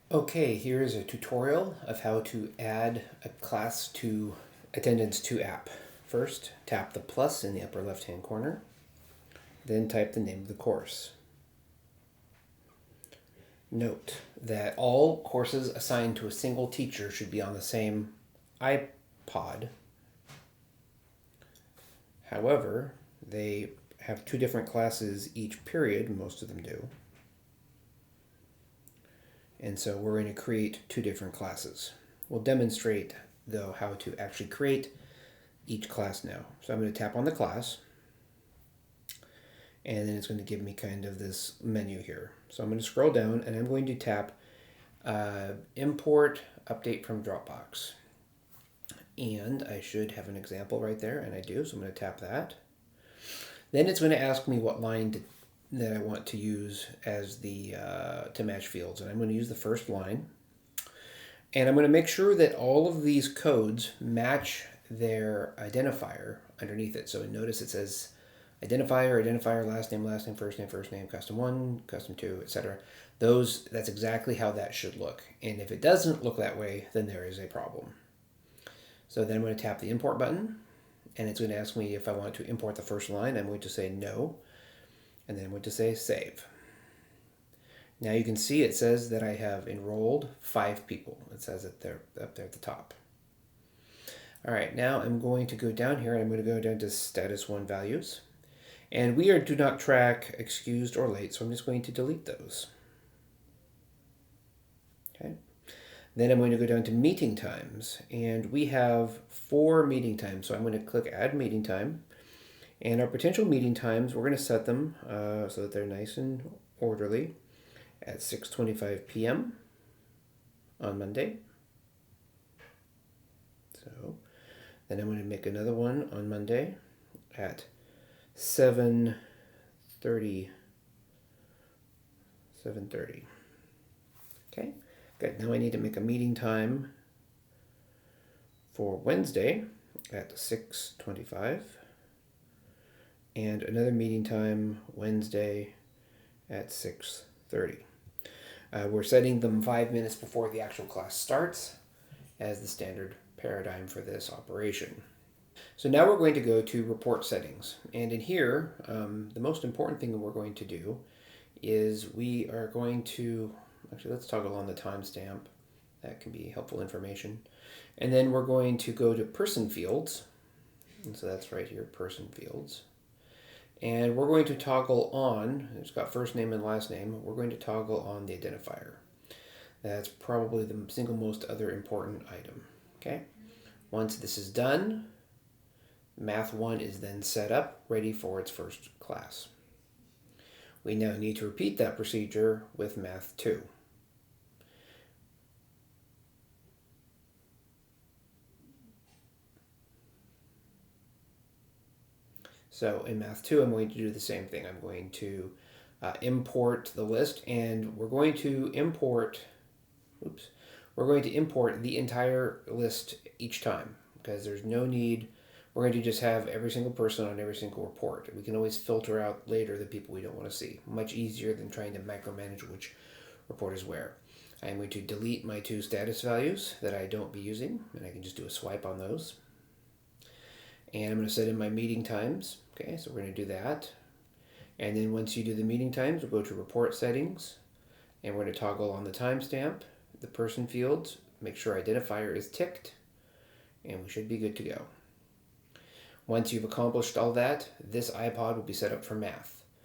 Okay, here is a tutorial of how to add a class to Attendance2 app. First, tap the plus in the upper left-hand corner, then type the name of the course. Note that all courses assigned to a single teacher should be on the same iPod. However, they have two different classes each period, most of them do. And so we're going to create two different classes. We'll demonstrate, though, how to actually create each class now. So I'm going to tap on the class, and then it's going to give me kind of this menu here. So I'm going to scroll down, and I'm going to tap Import Update from Dropbox. And I should have an example right there, and I do, so I'm going to tap that. Then it's going to ask me what line that I want to use as the to match fields, and I'm going to use the first line, and I'm going to make sure that all of these codes match their identifier underneath it. So notice it says identifier, last name, first name, custom 1, custom 2, etc. That's exactly how that should look, and if it doesn't look that way, then there is a problem. So then I'm going to tap the import button, and it's going to ask me if I want to import the first line. I'm going to say no, and then I'm going to say save. Now you can see it says that I have enrolled 5 people. It says it there up there at the top. All right, now I'm going to go down here, and I'm going to go down to status 1 values. And we do not track excused or late, so I'm just going to delete those. Okay. Then I'm going to go down to meeting times, and we have 4 meeting times. So I'm going to click add meeting time, and our potential meeting times, we're going to set them so that they're nice and orderly at 6:25 p.m. on Monday. So then I'm going to make another one on Monday at 7:30. Okay, good. Now I need to make a meeting time for Wednesday at 6:25, and another meeting time Wednesday at 6:30. We're setting them 5 minutes before the actual class starts as the standard paradigm for this operation. So now we're going to go to report settings, and in here the most important thing that we're going to do is we are going to let's toggle on the timestamp. That can be helpful information. And then we're going to go to person fields, and so that's right here, person fields. And we're going to toggle on, it's got first name and last name, we're going to toggle on the identifier. That's probably the single most other important item. Okay. Once this is done, Math 1 is then set up, ready for its first class. We now need to repeat that procedure with Math 2. So in Math 2, I'm going to do the same thing. I'm going to import the list, and we're going to import the entire list each time, because there's no need. We're going to just have every single person on every single report. We can always filter out later the people we don't want to see. Much easier than trying to micromanage which report is where. I'm going to delete my 2 status values that I don't be using, and I can just do a swipe on those. And I'm going to set in my meeting times. Okay, so we're going to do that. And then once you do the meeting times, we'll go to report settings, and we're going to toggle on the timestamp, the person fields, make sure identifier is ticked, and we should be good to go. Once you've accomplished all that, this iPod will be set up for math.